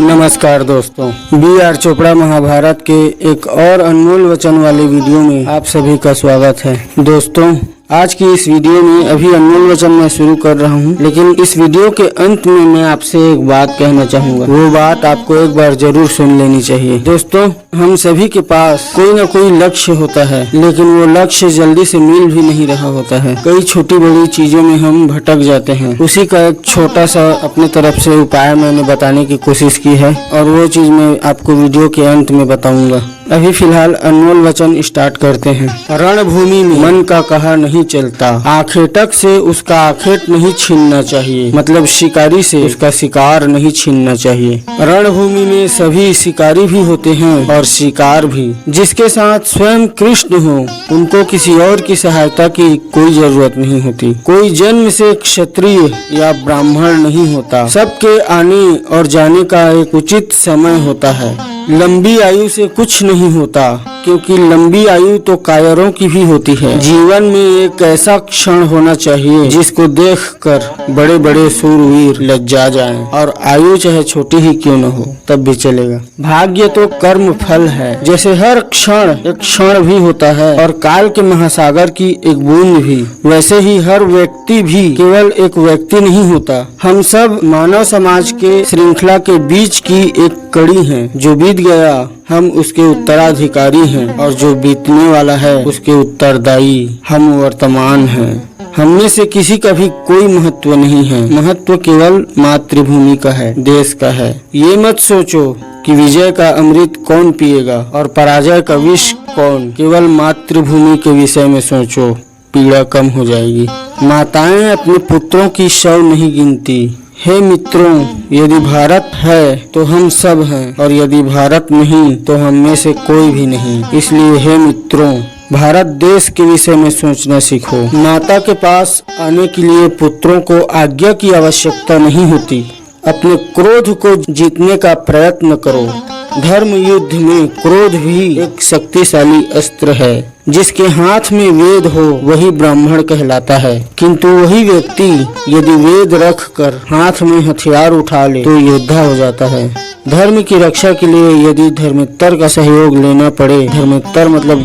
नमस्कार दोस्तों, बी.आर. चोपड़ा महाभारत के एक और अनमोल वचन वाले वीडियो में आप सभी का स्वागत है। दोस्तों, आज की इस वीडियो में अभी अनमोल वचन मैं शुरू कर रहा हूं, लेकिन इस वीडियो के अंत में मैं आपसे एक बात कहना चाहूंगा। वो बात आपको एक बार जरूर सुन लेनी चाहिए। दोस्तों, हम सभी के पास कोई न कोई लक्ष्य होता है, लेकिन वो लक्ष्य जल्दी से मिल भी नहीं रहा होता है। कई छोटी बड़ी चीजों में हम भटक जाते हैं। उसी का एक छोटा सा अपने तरफ से उपाय मैंने बताने की कोशिश की है और वो चीज मैं आपको वीडियो के अंत में बताऊंगा। अभी फिलहाल अनमोल वचन स्टार्ट करते हैं। रणभूमि में मन का कहा नहीं चलता, आखेटक से उसका आखेट नहीं छीनना चाहिए। मतलब शिकारी से उसका शिकार नहीं छीनना चाहिए। रणभूमि में सभी शिकारी भी होते हैं और शिकार भी। जिसके साथ स्वयं कृष्ण हो, उनको किसी और की सहायता की कोई जरूरत नहीं होती। कोई जन्म से क्षत्रिय या ब्राह्मण नहीं होता। सबके आने और जाने का एक उचित समय होता है। लंबी आयु से कुछ नहीं होता, क्योंकि लंबी आयु तो कायरों की भी होती है। जीवन में एक ऐसा क्षण होना चाहिए जिसको देखकर बड़े बड़े शूरवीर लज्जा जाएं, और आयु चाहे छोटी ही क्यों न हो तब भी चलेगा। भाग्य तो कर्म फल है। जैसे हर क्षण एक क्षण भी होता है और काल के महासागर की एक बूंद भी, वैसे ही हर व्यक्ति भी केवल एक व्यक्ति नहीं होता। हम सब मानव समाज के श्रृंखला के बीच की एक कड़ी हैं। जो बीत गया हम उसके उत्तराधिकारी हैं, और जो बीतने वाला है उसके उत्तरदायी हम वर्तमान हैं। हममें से किसी का भी कोई महत्व नहीं है। महत्व केवल मातृभूमि का है, देश का है। ये मत सोचो कि विजय का अमृत कौन पिएगा और पराजय का विष कौन। केवल मातृभूमि के विषय में सोचो, पीड़ा कम हो जाएगी। माताएं अपने पुत्रों की शव नहीं गिनती। हे मित्रों, यदि भारत है तो हम सब हैं, और यदि भारत नहीं तो हम में से कोई भी नहीं। इसलिए हे मित्रों, भारत देश के विषय में सोचना सीखो। माता के पास आने के लिए पुत्रों को आज्ञा की आवश्यकता नहीं होती। अपने क्रोध को जीतने का प्रयत्न करो। धर्म युद्ध में क्रोध भी एक शक्तिशाली अस्त्र है। जिसके हाथ में वेद हो वही ब्राह्मण कहलाता है, किंतु वही व्यक्ति यदि वेद रख कर हाथ में हथियार उठा ले तो योद्धा हो जाता है। धर्म की रक्षा के लिए यदि धर्मेतर का सहयोग लेना पड़े, धर्मेतर मतलब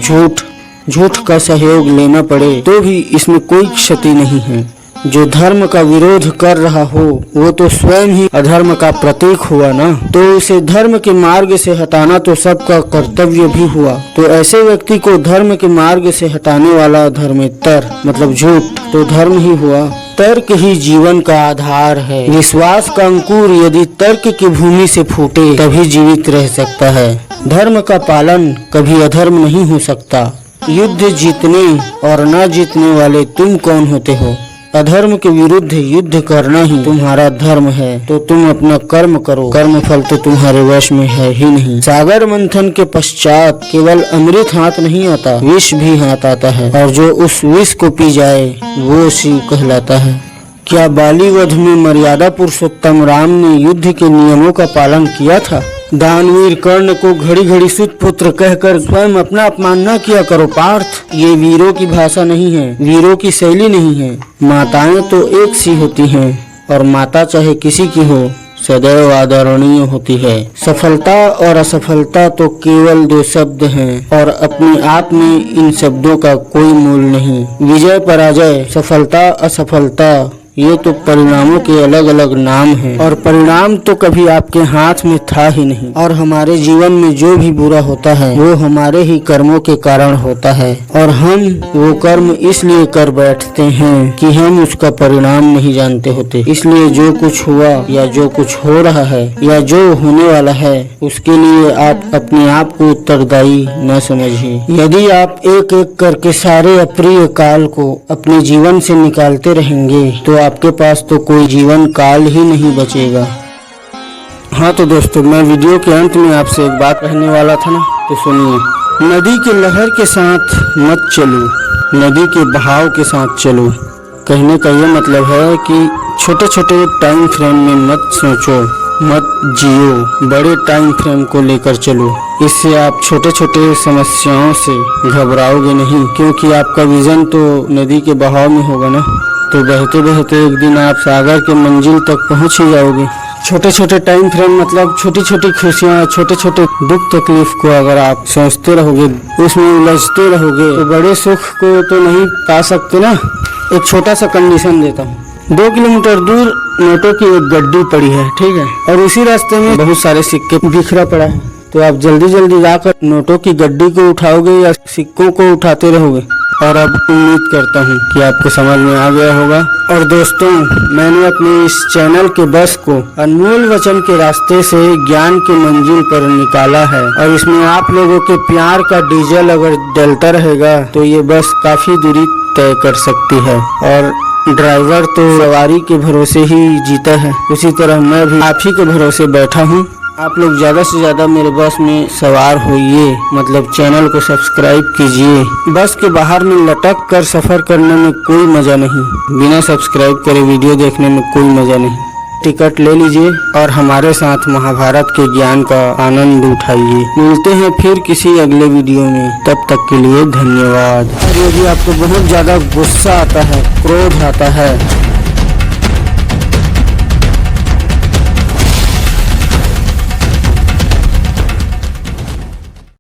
झूठ का सहयोग लेना पड़े, तो भी इसमें कोई क्षति नहीं है। जो धर्म का विरोध कर रहा हो वो तो स्वयं ही अधर्म का प्रतीक हुआ ना, तो उसे धर्म के मार्ग से हटाना तो सबका कर्तव्य भी हुआ। तो ऐसे व्यक्ति को धर्म के मार्ग से हटाने वाला धर्मेतर मतलब झूठ तो धर्म ही हुआ। तर्क ही जीवन का आधार है। विश्वास का अंकुर यदि तर्क की भूमि से फूटे तभी जीवित रह सकता है। धर्म का पालन कभी अधर्म नहीं हो सकता। युद्ध जीतने और न जीतने वाले तुम कौन होते हो? अधर्म के विरुद्ध युद्ध करना ही तुम्हारा धर्म है, तो तुम अपना कर्म करो। कर्म फल तो तुम्हारे वश में है ही नहीं। सागर मंथन के पश्चात केवल अमृत हाथ नहीं आता, विष भी हाथ आता है, और जो उस विष को पी जाए वो शिव कहलाता है। क्या बाली वध में मर्यादा पुरुषोत्तम राम ने युद्ध के नियमों का पालन किया था? दानवीर कर्ण को घड़ी घड़ी सुत पुत्र कहकर स्वयं अपना अपमान न किया करो पार्थ। ये वीरों की भाषा नहीं है, वीरों की शैली नहीं है। माताएं तो एक सी होती हैं, और माता चाहे किसी की हो सदैव आदरणीय होती है। सफलता और असफलता तो केवल दो शब्द हैं, और अपने आप में इन शब्दों का कोई मूल नहीं। विजय पराजय, सफलता असफलता, ये तो परिणामों के अलग अलग नाम हैं, और परिणाम तो कभी आपके हाथ में था ही नहीं। और हमारे जीवन में जो भी बुरा होता है वो हमारे ही कर्मों के कारण होता है, और हम वो कर्म इसलिए कर बैठते हैं कि हम उसका परिणाम नहीं जानते होते। इसलिए जो कुछ हुआ या जो कुछ हो रहा है या जो होने वाला है उसके लिए आप अपने आप को उत्तरदायी न समझिए। यदि आप एक एक करके सारे अप्रिय काल को अपने जीवन से निकालते रहेंगे तो आपके पास तो कोई जीवन काल ही नहीं बचेगा। हाँ तो दोस्तों, मैं वीडियो के अंत में आपसे एक बात कहने वाला था ना, तो सुनिए। नदी के लहर के साथ मत चलो, नदी के बहाव के साथ चलो। कहने का ये मतलब है कि छोटे छोटे टाइम फ्रेम में मत सोचो, मत जियो, बड़े टाइम फ्रेम को लेकर चलो। इससे आप छोटे छोटे समस्याओं से घबराओगे नहीं, क्योंकि आपका विजन तो नदी के बहाव में होगा ना। तो बहते बहते एक दिन आप सागर के मंजिल तक पहुंच ही जाओगे। छोटे छोटे टाइम फ्रेम मतलब छोटी छोटी खुशियाँ, छोटे छोटे दुख तकलीफ को अगर आप सोचते रहोगे, उसमें उलझते रहोगे तो बड़े सुख को तो नहीं पा सकते ना। एक छोटा सा कंडीशन देता हूँ। 2 किलोमीटर दूर नोटों की एक गड्डी पड़ी है, ठीक है, और उसी रास्ते में बहुत सारे सिक्के बिखरा पड़ा है। तो आप जल्दी जल्दी जाकर नोटों की गड्डी को उठाओगे या सिक्कों को उठाते रहोगे। और अब उम्मीद करता हूँ कि आपको समझ में आ गया होगा। और दोस्तों, मैंने अपने इस चैनल के बस को अनमोल वचन के रास्ते से ज्ञान की मंजिल पर निकाला है, और इसमें आप लोगों के प्यार का डीजल अगर डलता रहेगा तो ये बस काफी दूरी तय कर सकती है। और ड्राइवर तो सवारी के भरोसे ही जीता है, उसी तरह मैं भी आप ही के भरोसे बैठा हूँ। आप लोग ज़्यादा से ज़्यादा मेरे बस में सवार होइए, मतलब चैनल को सब्सक्राइब कीजिए। बस के बाहर में लटक कर सफ़र करने में कोई मज़ा नहीं, बिना सब्सक्राइब करे वीडियो देखने में कोई मज़ा नहीं। टिकट ले लीजिए और हमारे साथ महाभारत के ज्ञान का आनंद उठाइए। मिलते हैं फिर किसी अगले वीडियो में, तब तक के लिए धन्यवाद। और यदि आपको बहुत ज़्यादा गुस्सा आता है, क्रोध आता है,